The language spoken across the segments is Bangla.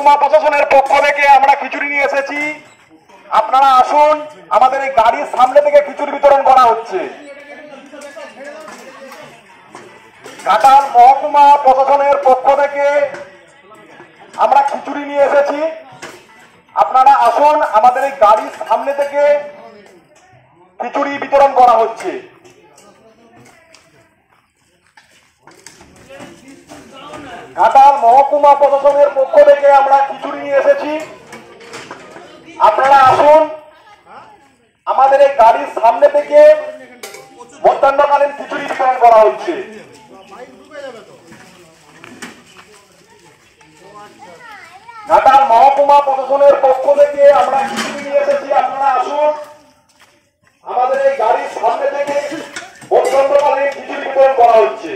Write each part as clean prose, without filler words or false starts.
মহকুমা প্রশাসনের পক্ষ থেকে আমরা খিচুড়ি নিয়ে এসেছি। আপনারা আসুন, আমাদের এই গাড়ির সামনে থেকে খিচুড়ি বিতরণ করা হচ্ছে। ঘাটাল মহকুমা প্রশাসনের পক্ষ থেকে আমরা খিচুড়ি নিয়ে এসেছি। আপনারা আসুন, আমাদের এই গাড়ির সামনে থেকে খিচুড়ি বিতরণ করা হচ্ছে। ঘাটাল মহকুমা প্রশাসনের পক্ষ থেকে আমরা খিচুড়ি নিয়ে এসেছি। আপনারা আসুন, আমাদের এই গাড়ির সামনে থেকে মধ্যাহ্নকালীন খিচুড়ি বিতরণ করা হচ্ছে। ঘাটাল মহকুমা প্রশাসনের পক্ষ থেকে আমরা খিচুড়ি নিয়ে এসেছি। আপনারা আসুন, আমাদের এই গাড়ির সামনে থেকে মধ্যাহ্নকালীন খিচুড়ি বিতরণ করা হচ্ছে।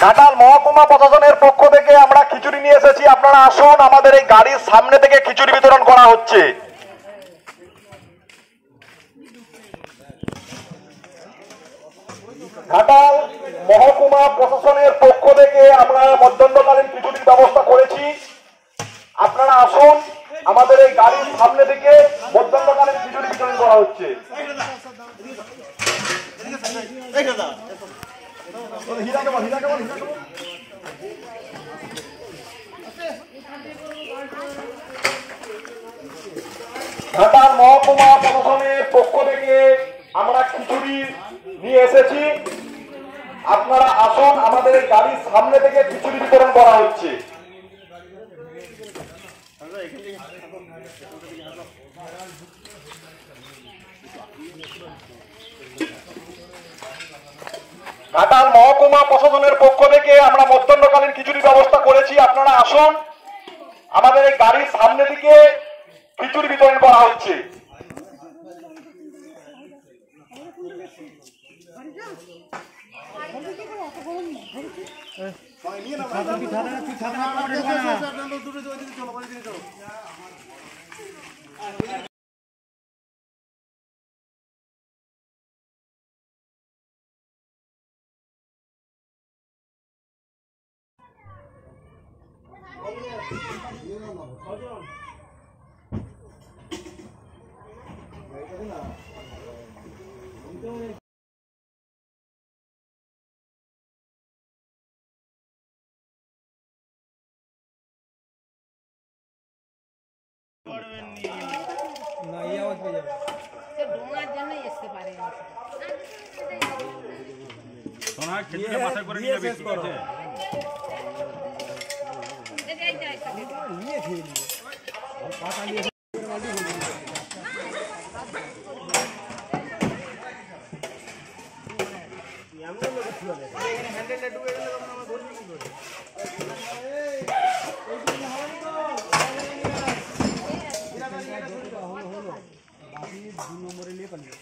ঘাটাল মহকুমা প্রশাসনের পক্ষ থেকে আমরা খিচুড়ি নিয়ে এসেছি। আপনারা আসুন, আমাদের এই গাড়ির সামনে থেকে খিচুড়ি বিতরণ করা হচ্ছে। ঘাটাল মহকুমা প্রশাসনের পক্ষ থেকে আমরা মধ্যাহ্নকালীন খিচুড়ির ব্যবস্থা করেছি। আপনারা আসুন, আমাদের এই গাড়ির সামনে থেকে মধ্যাহ্নকালীন খিচুড়ি বিতরণ করা হচ্ছে। ঘাটাল মহকুমা প্রশাসনের পক্ষ থেকে আমরা খিচুড়ি নিয়ে এসেছি। আপনারা আসুন, আমাদের এই গাড়ির সামনে থেকে খিচুড়ি বিতরণ করা হচ্ছে। ঘাটাল মহকুমা প্রশাসনের পক্ষ থেকে আমরা মধ্যাহ্নকালীন খিচুড়ির ব্যবস্থা করেছি। আপনারা আসুন, আমাদের এই গাড়ির সামনে থেকে খিচুড়ি বিতরণ করা হচ্ছে।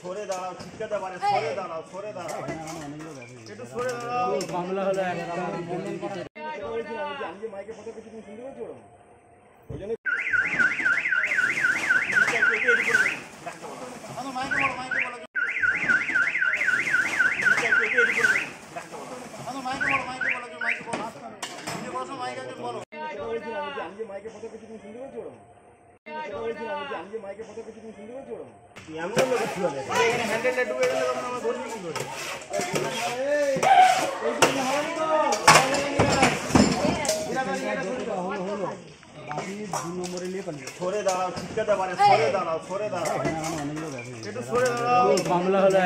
সরে দাঁড়াও, ঠিকাতে পারে, সরে দাঁড়াও, সরে দাঁড়াও, একটু সরে দাঁড়াও। মামলা হলো আমি মাইকে কথা কিছু শুনতে পাচ্ছি, ওই জন্য মাইকে কথা কিছু শুনতে পাচ্ছি, আমি মাইকে কথা কিছু শুনতে পাচ্ছি, এমন হ্যান্ডেলটা ডুবে গেলে তখন আমার ধরবি কি করে? সরে দাঁড়াও, ঠিকাতে পারে, সরে দাঁড়াও, সরে দাঁড়াও, একটু সরে দাঁড়াও। মামলা হলো